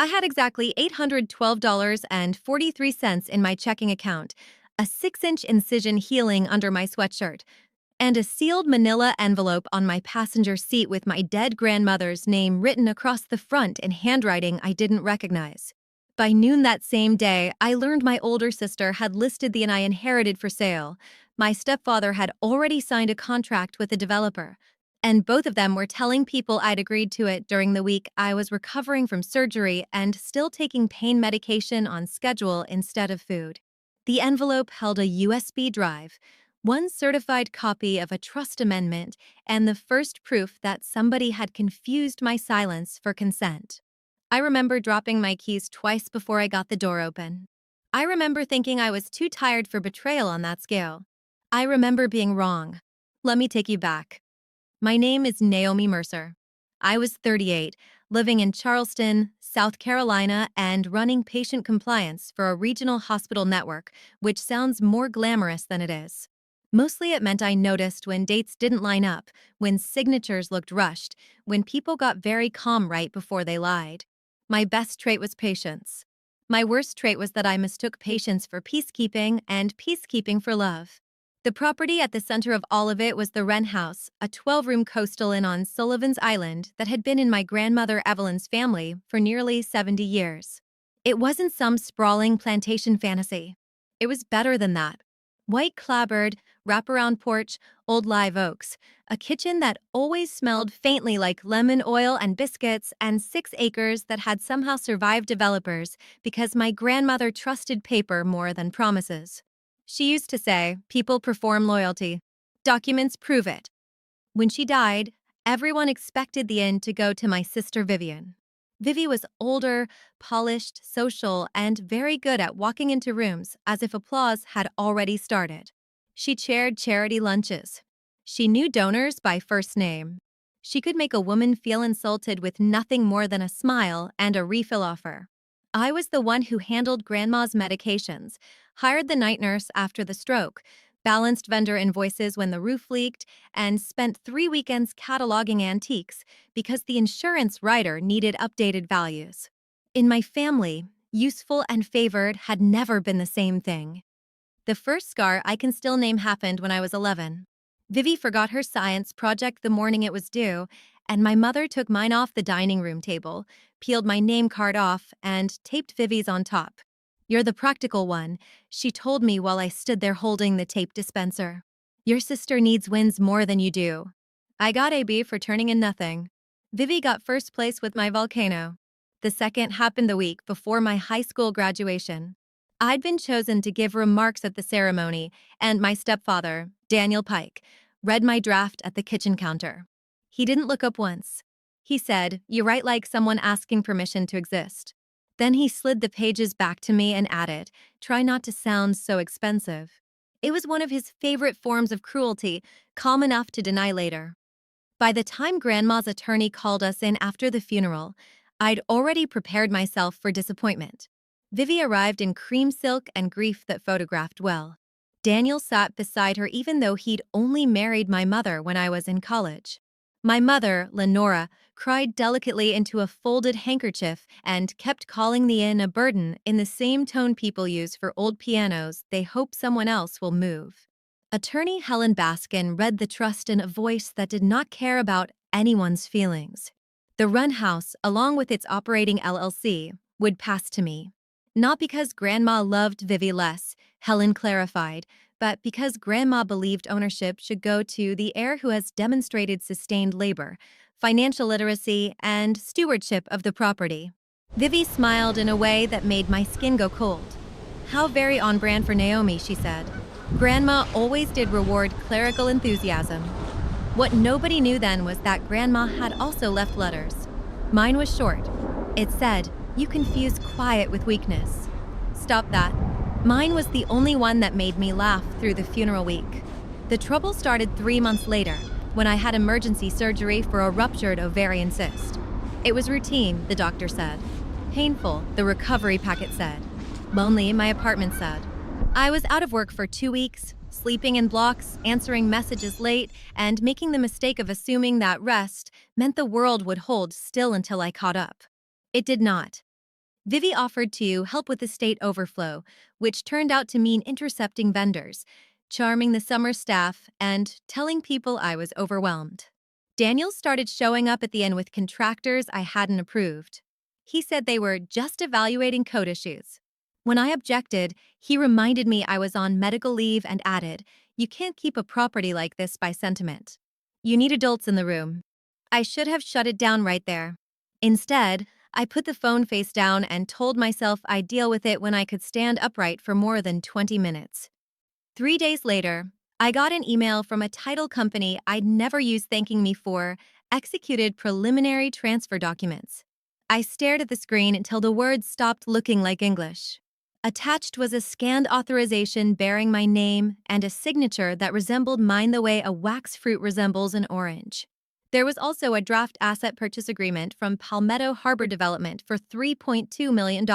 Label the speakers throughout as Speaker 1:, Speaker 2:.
Speaker 1: I had exactly $812.43 in my checking account, a 6-inch incision healing under my sweatshirt, and a sealed manila envelope on my passenger seat with my dead grandmother's name written across the front in handwriting I didn't recognize. By noon that same day, I learned my older sister had listed the I inherited for sale. My stepfather had already signed a contract with the developer, and both of them were telling people I'd agreed to it during the week I was recovering from surgery and still taking pain medication on schedule instead of food. The envelope held a USB drive, one certified copy of a trust amendment, and the first proof that somebody had confused my silence for consent. I remember dropping my keys twice before I got the door open. I remember thinking I was too tired for betrayal on that scale. I remember being wrong. Let me take you back. My name is Naomi Mercer. I was 38, living in Charleston, South Carolina, and running patient compliance for a regional hospital network, which sounds more glamorous than it is. Mostly it meant I noticed when dates didn't line up, when signatures looked rushed, when people got very calm right before they lied. My best trait was patience. My worst trait was that I mistook patience for peacekeeping and peacekeeping for love. The property at the center of all of it was the Wren House, a 12-room coastal inn on Sullivan's Island that had been in my grandmother Evelyn's family for nearly 70 years. It wasn't some sprawling plantation fantasy. It was better than that. White clapboard, wraparound porch, old live oaks, a kitchen that always smelled faintly like lemon oil and biscuits, and 6 acres that had somehow survived developers because my grandmother trusted paper more than promises. She used to say, people perform loyalty. Documents prove it. When she died, everyone expected the inn to go to my sister Vivienne. Vivi was older, polished, social, and very good at walking into rooms as if applause had already started. She chaired charity lunches. She knew donors by first name. She could make a woman feel insulted with nothing more than a smile and a refill offer. I was the one who handled Grandma's medications, hired the night nurse after the stroke, balanced vendor invoices when the roof leaked, and spent 3 weekends cataloging antiques because the insurance writer needed updated values. In my family, useful and favored had never been the same thing. The first scar I can still name happened when I was 11. Vivi forgot her science project the morning it was due, and my mother took mine off the dining room table, peeled my name card off, and taped Vivi's on top. "You're the practical one," she told me while I stood there holding the tape dispenser. "Your sister needs wins more than you do." I got a B for turning in nothing. Vivi got first place with my volcano. The second happened the week before my high school graduation. I'd been chosen to give remarks at the ceremony, and my stepfather, Daniel Pike, read my draft at the kitchen counter. He didn't look up once. He said, "You write like someone asking permission to exist." Then he slid the pages back to me and added, "Try not to sound so expensive." It was one of his favorite forms of cruelty, calm enough to deny later. By the time Grandma's attorney called us in after the funeral, I'd already prepared myself for disappointment. Vivi arrived in cream silk and grief that photographed well. Daniel sat beside her even though he'd only married my mother when I was in college. My mother, Lenora, cried delicately into a folded handkerchief and kept calling the inn a burden in the same tone people use for old pianos they hope someone else will move. Attorney Helen Baskin read the trust in a voice that did not care about anyone's feelings. The Wren House, along with its operating LLC, would pass to me. Not because Grandma loved Vivi less, Helen clarified, but because Grandma believed ownership should go to the heir who has demonstrated sustained labor, financial literacy, and stewardship of the property. Vivi smiled in a way that made my skin go cold. "How very on brand for Naomi," she said. Grandma always did reward clerical enthusiasm. What nobody knew then was that Grandma had also left letters. Mine was short. It said, "You confuse quiet with weakness." Stop that. Mine was the only one that made me laugh through the funeral week. The trouble started 3 months later, when I had emergency surgery for a ruptured ovarian cyst. It was routine, the doctor said. Painful, the recovery packet said. Lonely, my apartment said. I was out of work for 2 weeks, sleeping in blocks, answering messages late, and making the mistake of assuming that rest meant the world would hold still until I caught up. It did not. Vivi offered to help with the state overflow, which turned out to mean intercepting vendors, charming the summer staff, and telling people I was overwhelmed. Daniel started showing up at the inn with contractors I hadn't approved. He said they were just evaluating code issues. When I objected, he reminded me I was on medical leave and added, "You can't keep a property like this by sentiment. You need adults in the room." I should have shut it down right there. Instead, I put the phone face down and told myself I'd deal with it when I could stand upright for more than 20 minutes. 3 days later, I got an email from a title company I'd never used thanking me for executed preliminary transfer documents. I stared at the screen until the words stopped looking like English. Attached was a scanned authorization bearing my name and a signature that resembled mine the way a wax fruit resembles an orange. There was also a draft asset purchase agreement from Palmetto Harbor Development for $3.2 million.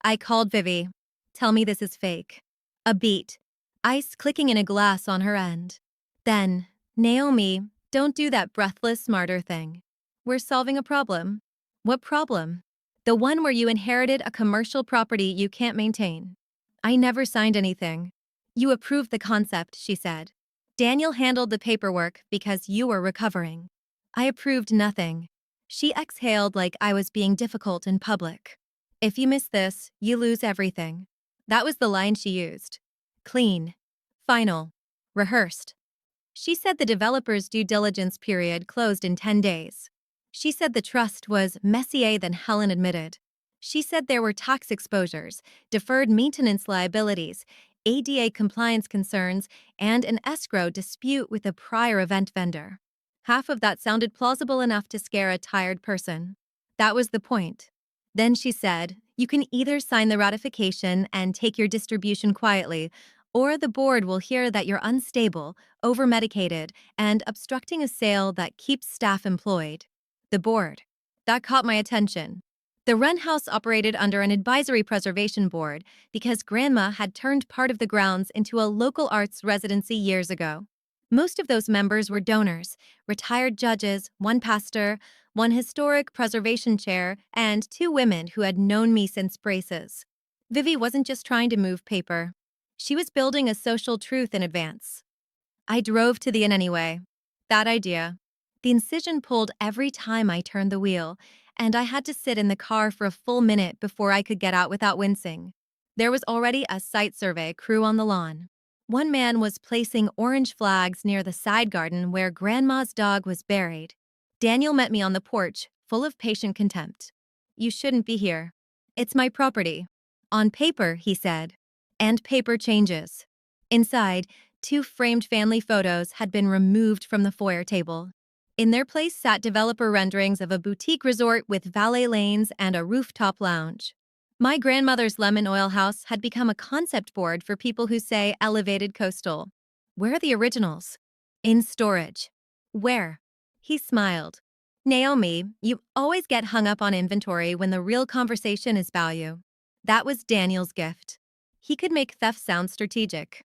Speaker 1: I called Vivi. "Tell me this is fake." A beat. Ice clicking in a glass on her end. Then, "Naomi, don't do that breathless smarter thing. We're solving a problem." "What problem?" "The one where you inherited a commercial property you can't maintain." "I never signed anything." "You approved the concept," she said. "Daniel handled the paperwork because you were recovering." "I approved nothing." She exhaled like I was being difficult in public. "If you miss this, you lose everything." That was the line she used. Clean. Final. Rehearsed. She said the developer's due diligence period closed in 10 days. She said the trust was messier than Helen admitted. She said there were tax exposures, deferred maintenance liabilities, ADA compliance concerns, and an escrow dispute with a prior event vendor. Half of that sounded plausible enough to scare a tired person. That was the point. Then she said, "You can either sign the ratification and take your distribution quietly, or the board will hear that you're unstable, over-medicated, and obstructing a sale that keeps staff employed." The board. That caught my attention. The Wren house operated under an advisory preservation board because Grandma had turned part of the grounds into a local arts residency years ago. Most of those members were donors, retired judges, one pastor, one historic preservation chair, and 2 women who had known me since braces. Vivi wasn't just trying to move paper. She was building a social truth in advance. I drove to the inn anyway. That idea. The incision pulled every time I turned the wheel, and I had to sit in the car for a full minute before I could get out without wincing. There was already a site survey crew on the lawn. One man was placing orange flags near the side garden where Grandma's dog was buried. Daniel met me on the porch, full of patient contempt. "You shouldn't be here. It's my property." "On paper," he said. And paper changes. Inside, 2 framed family photos had been removed from the foyer table. In their place sat developer renderings of a boutique resort with valet lanes and a rooftop lounge. My grandmother's lemon oil house had become a concept board for people who say elevated coastal. Where are the originals? In storage. Where? He smiled. "Naomi, you always get hung up on inventory when the real conversation is value." That was Daniel's gift. He could make theft sound strategic.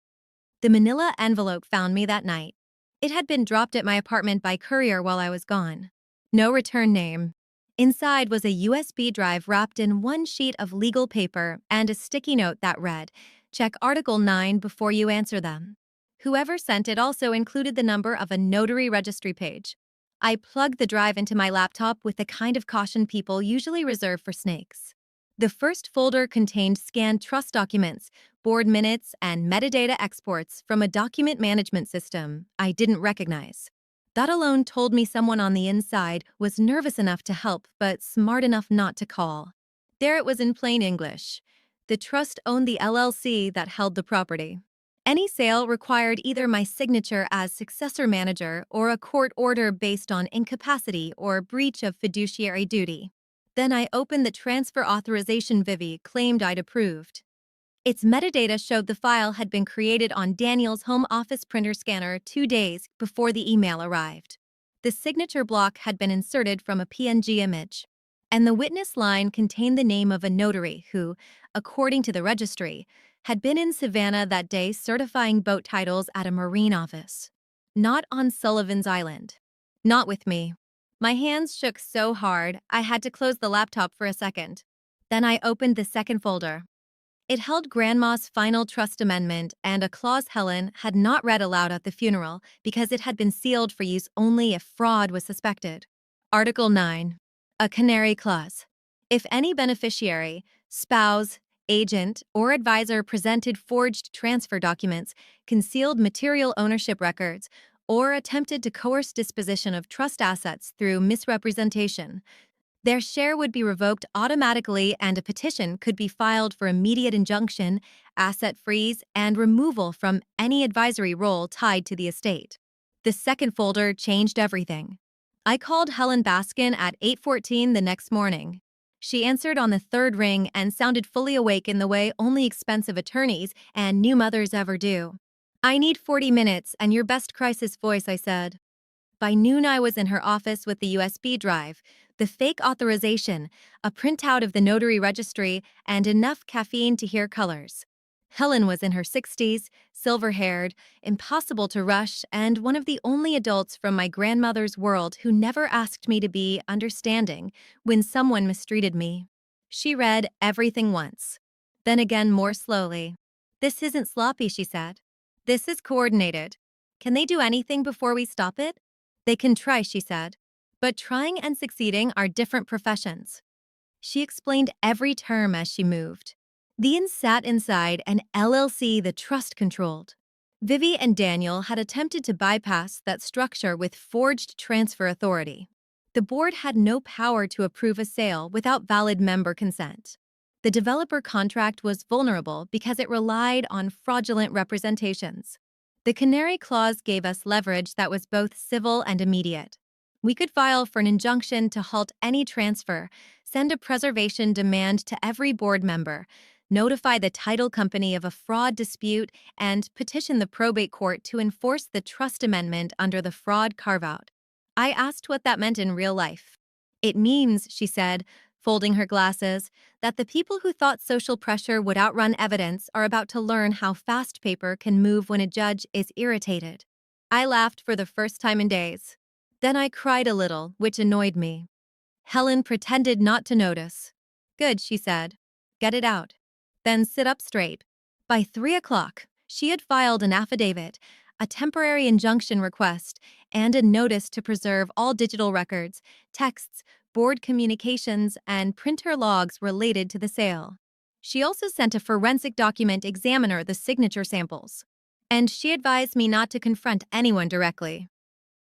Speaker 1: The manila envelope found me that night. It had been dropped at my apartment by courier while I was gone. No return name. Inside was a USB drive wrapped in 1 sheet of legal paper and a sticky note that read, "Check Article 9 before you answer them." Whoever sent it also included the number of a notary registry page. I plugged the drive into my laptop with the kind of caution people usually reserve for snakes. The first folder contained scanned trust documents, board minutes, and metadata exports from a document management system I didn't recognize. That alone told me someone on the inside was nervous enough to help but smart enough not to call. There it was in plain English. The trust owned the LLC that held the property. Any sale required either my signature as successor manager or a court order based on incapacity or breach of fiduciary duty. Then I opened the transfer authorization Vivi claimed I'd approved. Its metadata showed the file had been created on Daniel's home office printer scanner 2 days before the email arrived. The signature block had been inserted from a PNG image, and the witness line contained the name of a notary who, according to the registry, had been in Savannah that day certifying boat titles at a marine office. Not on Sullivan's Island. Not with me. My hands shook so hard, I had to close the laptop for a second. Then I opened the second folder. It held Grandma's final trust amendment and a clause Helen had not read aloud at the funeral because it had been sealed for use only if fraud was suspected. Article 9. A canary clause. If any beneficiary, spouse, agent, or advisor presented forged transfer documents, concealed material ownership records, or attempted to coerce disposition of trust assets through misrepresentation, their share would be revoked automatically and a petition could be filed for immediate injunction, asset freeze, and removal from any advisory role tied to the estate. The second folder changed everything. I called Helen Baskin at 8:14 the next morning. She answered on the third ring and sounded fully awake in the way only expensive attorneys and new mothers ever do. "I need 40 minutes and your best crisis voice," I said. By noon, I was in her office with the USB drive, the fake authorization, a printout of the notary registry, and enough caffeine to hear colors. Helen was in her 60s, silver-haired, impossible to rush, and one of the only adults from my grandmother's world who never asked me to be understanding when someone mistreated me. She read everything once, then again more slowly. "This isn't sloppy," she said. "This is coordinated. Can they do anything before we stop it?" "They can try," she said. "But trying and succeeding are different professions." She explained every term as she moved. The inn sat inside an LLC the trust controlled. Vivi and Daniel had attempted to bypass that structure with forged transfer authority. The board had no power to approve a sale without valid member consent. The developer contract was vulnerable because it relied on fraudulent representations. The canary clause gave us leverage that was both civil and immediate. We could file for an injunction to halt any transfer, send a preservation demand to every board member, notify the title company of a fraud dispute, and petition the probate court to enforce the trust amendment under the fraud carve-out. I asked what that meant in real life. "It means," she said, folding her glasses, "that the people who thought social pressure would outrun evidence are about to learn how fast paper can move when a judge is irritated." I laughed for the first time in days. Then I cried a little, which annoyed me. Helen pretended not to notice. "Good," she said. "Get it out. Then sit up straight." By 3 o'clock, she had filed an affidavit, a temporary injunction request, and a notice to preserve all digital records, texts, board communications, and printer logs related to the sale. She also sent a forensic document examiner the signature samples. And she advised me not to confront anyone directly.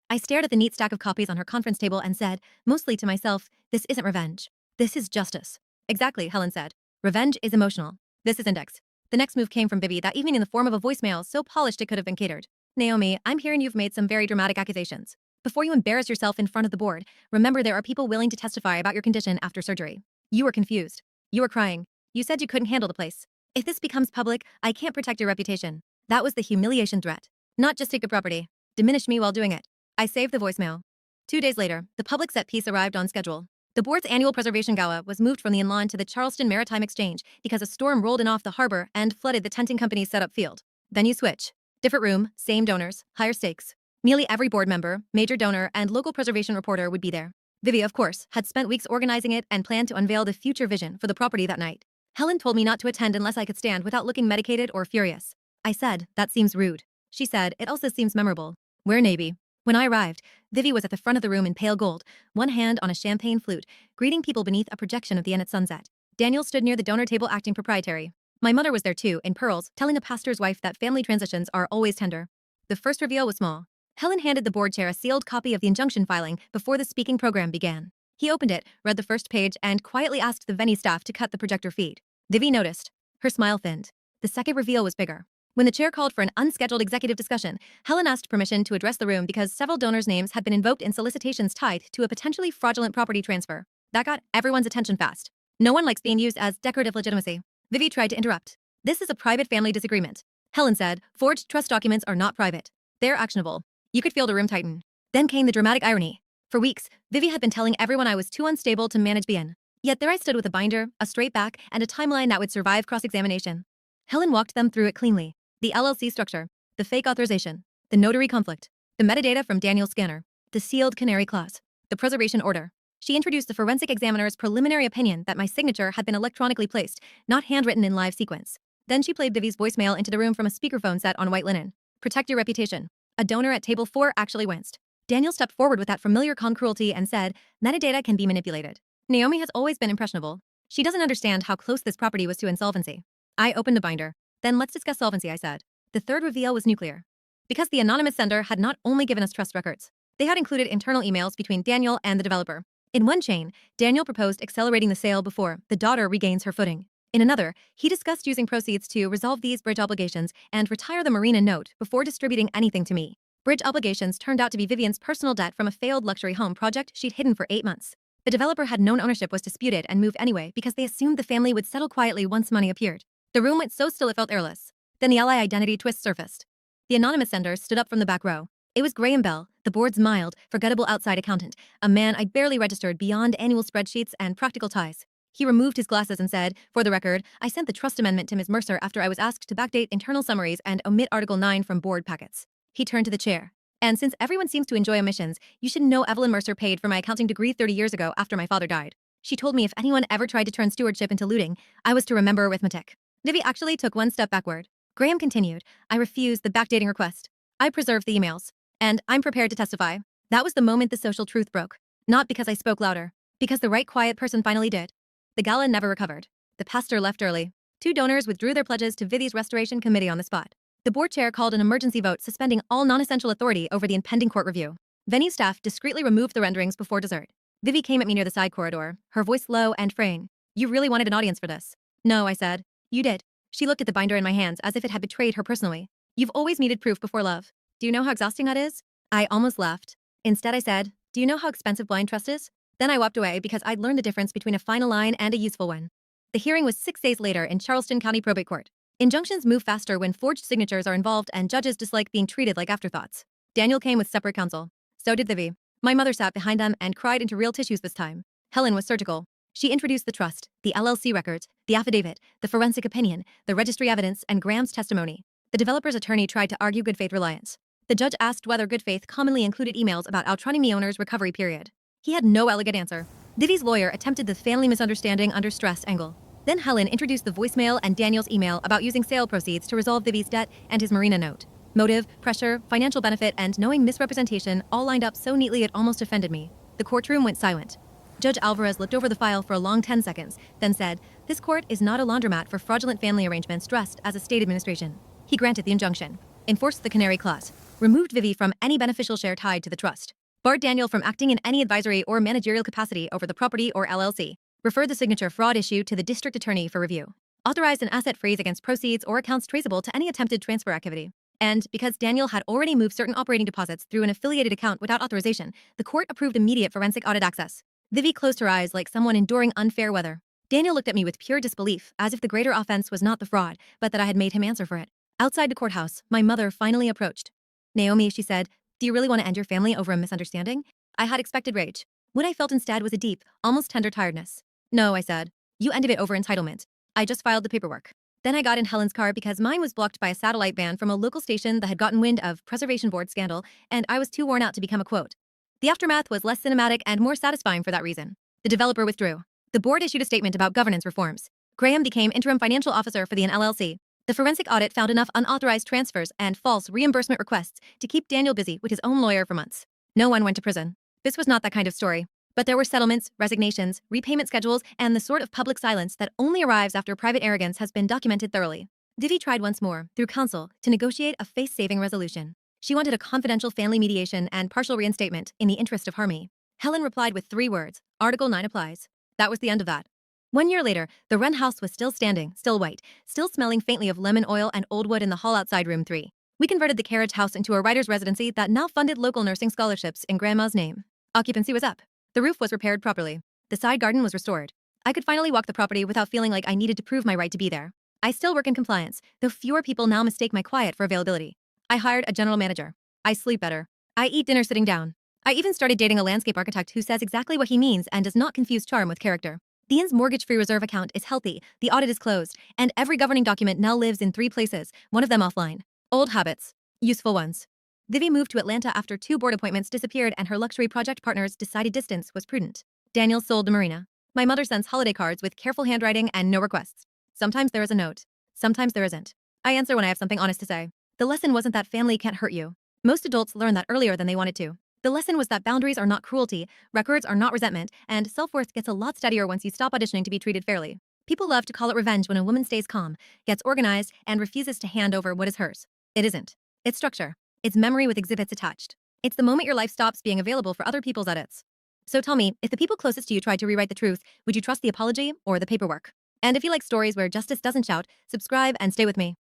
Speaker 1: I stared at the neat stack of copies on her conference table and said, mostly to myself, "This isn't revenge. This is justice." "Exactly," Helen said. "Revenge is emotional. This is index." The next move came from Vivi that evening in the form of a voicemail so polished it could have been catered. "Naomi, I'm hearing you've made some very dramatic accusations. Before you embarrass yourself in front of the board, remember there are people willing to testify about your condition after surgery. You were confused. You were crying. You said you couldn't handle the place. If this becomes public, I can't protect your reputation." That was the humiliation threat. Not just take the property. Diminish me while doing it. I saved the voicemail. 2 days later, the public set piece arrived on schedule. The board's annual preservation gala was moved from the inn lawn to the Charleston Maritime Exchange because a storm rolled in off the harbor and flooded the tenting company's setup field. Venue switch. Different room, same donors, higher stakes. Nearly every board member, major donor, and local preservation reporter would be there. Vivi, of course, had spent weeks organizing it and planned to unveil the future vision for the property that night. Helen told me not to attend unless I could stand without looking medicated or furious. I said, "That seems rude." She said, "It also seems memorable." We're Navy. When I arrived, Vivi was at the front of the room in pale gold, one hand on a champagne flute, greeting people beneath a projection of the inn at sunset. Daniel stood near the donor table acting proprietary. My mother was there too, in pearls, telling a pastor's wife that family transitions are always tender. The first reveal was small. Helen handed the board chair a sealed copy of the injunction filing before the speaking program began. He opened it, read the first page, and quietly asked the venue staff to cut the projector feed. Vivi noticed. Her smile thinned. The second reveal was bigger. When the chair called for an unscheduled executive discussion, Helen asked permission to address the room because several donors' names had been invoked in solicitations tied to a potentially fraudulent property transfer. That got everyone's attention fast. No one likes being used as decorative legitimacy. Vivi tried to interrupt. "This is a private family disagreement." Helen said, "Forged trust documents are not private. They're actionable." You could feel the room tighten. Then came the dramatic irony. For weeks, Vivi had been telling everyone I was too unstable to manage Vivienne. Yet there I stood with a binder, a straight back, and a timeline that would survive cross-examination. Helen walked them through it cleanly. The LLC structure, the fake authorization, the notary conflict, the metadata from Daniel's scanner, the sealed canary clause, the preservation order. She introduced the forensic examiner's preliminary opinion that my signature had been electronically placed, not handwritten in live sequence. Then she played Vivi's voicemail into the room from a speakerphone set on white linen. Protect your reputation. A donor at table 4 actually winced. Daniel stepped forward with that familiar calm cruelty and said, metadata can be manipulated. Naomi has always been impressionable. She doesn't understand how close this property was to insolvency. I opened the binder. Then let's discuss solvency, I said. The third reveal was nuclear. Because the anonymous sender had not only given us trust records, they had included internal emails between Daniel and the developer. In one chain, Daniel proposed accelerating the sale before the daughter regains her footing. In another, he discussed using proceeds to resolve these bridge obligations and retire the marina note before distributing anything to me. Bridge obligations turned out to be Vivienne's personal debt from a failed luxury home project she'd hidden for 8 months. The developer had known ownership was disputed and moved anyway because they assumed the family would settle quietly once money appeared. The room went so still it felt airless. Then the ally identity twist surfaced. The anonymous sender stood up from the back row. It was Graham Bell, the board's mild, forgettable outside accountant, a man I barely registered beyond annual spreadsheets and practical ties. He removed his glasses and said, for the record, I sent the trust amendment to Ms. Mercer after I was asked to backdate internal summaries and omit Article 9 from board packets. He turned to the chair. And since everyone seems to enjoy omissions, you should know Evelyn Mercer paid for my accounting degree 30 years ago after my father died. She told me if anyone ever tried to turn stewardship into looting, I was to remember arithmetic. Vivi actually took one step backward. Graham continued, I refused the backdating request. I preserved the emails. And I'm prepared to testify. That was the moment the social truth broke. Not because I spoke louder. Because the right quiet person finally did. The gala never recovered. The pastor left early. 2 donors withdrew their pledges to Vivi's restoration committee on the spot. The board chair called an emergency vote suspending all non-essential authority over the impending court review. Venue's staff discreetly removed the renderings before dessert. Vivi came at me near the side corridor, her voice low and fraying. You really wanted an audience for this? No, I said. You did. She looked at the binder in my hands as if it had betrayed her personally. You've always needed proof before love. Do you know how exhausting that is? I almost laughed. Instead, I said, do you know how expensive blind trust is? Then I walked away because I'd learned the difference between a final line and a useful one. The hearing was 6 days later in Charleston County Probate Court. Injunctions move faster when forged signatures are involved and judges dislike being treated like afterthoughts. Daniel came with separate counsel. So did Vivi. My mother sat behind them and cried into real tissues this time. Helen was surgical. She introduced the trust, the LLC records, the affidavit, the forensic opinion, the registry evidence, and Graham's testimony. The developer's attorney tried to argue good faith reliance. The judge asked whether good faith commonly included emails about outrunning the owner's recovery period. He had no elegant answer. Vivi's lawyer attempted the family misunderstanding under stress angle. Then Helen introduced the voicemail and Daniel's email about using sale proceeds to resolve Vivi's debt and his marina note. Motive, pressure, financial benefit, and knowing misrepresentation all lined up so neatly it almost offended me. The courtroom went silent. Judge Alvarez looked over the file for a long 10 seconds, then said, this court is not a laundromat for fraudulent family arrangements dressed as a state administration. He granted the injunction. Enforced the canary clause. Removed Vivi from any beneficial share tied to the trust. Barred Daniel from acting in any advisory or managerial capacity over the property or LLC. Referred the signature fraud issue to the district attorney for review. Authorized an asset freeze against proceeds or accounts traceable to any attempted transfer activity. And because Daniel had already moved certain operating deposits through an affiliated account without authorization, the court approved immediate forensic audit access. Vivi closed her eyes like someone enduring unfair weather. Daniel looked at me with pure disbelief, as if the greater offense was not the fraud, but that I had made him answer for it. Outside the courthouse, my mother finally approached. Naomi, she said, do you really want to end your family over a misunderstanding? I had expected rage. What I felt instead was a deep, almost tender tiredness. No, I said. You ended it over entitlement. I just filed the paperwork. Then I got in Helen's car because mine was blocked by a satellite ban from a local station that had gotten wind of Preservation Board scandal, and I was too worn out to become a quote. The aftermath was less cinematic and more satisfying for that reason. The developer withdrew. The board issued a statement about governance reforms. Graham became interim financial officer for the LLC. The forensic audit found enough unauthorized transfers and false reimbursement requests to keep Daniel busy with his own lawyer for months. No one went to prison. This was not that kind of story. But there were settlements, resignations, repayment schedules, and the sort of public silence that only arrives after private arrogance has been documented thoroughly. Vivi tried once more, through counsel, to negotiate a face-saving resolution. She wanted a confidential family mediation and partial reinstatement in the interest of harmony. Helen replied with 3 words, Article 9 applies. That was the end of that. 1 year later, the WREN house was still standing, still white, still smelling faintly of lemon oil and old wood in the hall outside room 3. We converted the carriage house into a writer's residency that now funded local nursing scholarships in Grandma's name. Occupancy was up. The roof was repaired properly. The side garden was restored. I could finally walk the property without feeling like I needed to prove my right to be there. I still work in compliance, though fewer people now mistake my quiet for availability. I hired a general manager. I sleep better. I eat dinner sitting down. I even started dating a landscape architect who says exactly what he means and does not confuse charm with character. The inn's mortgage-free reserve account is healthy, the audit is closed, and every governing document now lives in 3 places, one of them offline. Old habits. Useful ones. Vivi moved to Atlanta after 2 board appointments disappeared and her luxury project partners decided distance was prudent. Daniel sold to Marina. My mother sends holiday cards with careful handwriting and no requests. Sometimes there is a note. Sometimes there isn't. I answer when I have something honest to say. The lesson wasn't that family can't hurt you. Most adults learn that earlier than they wanted to. The lesson was that boundaries are not cruelty, records are not resentment, and self-worth gets a lot steadier once you stop auditioning to be treated fairly. People love to call it revenge when a woman stays calm, gets organized, and refuses to hand over what is hers. It isn't. It's structure. It's memory with exhibits attached. It's the moment your life stops being available for other people's edits. So tell me, if the people closest to you tried to rewrite the truth, would you trust the apology or the paperwork? And if you like stories where justice doesn't shout, subscribe and stay with me.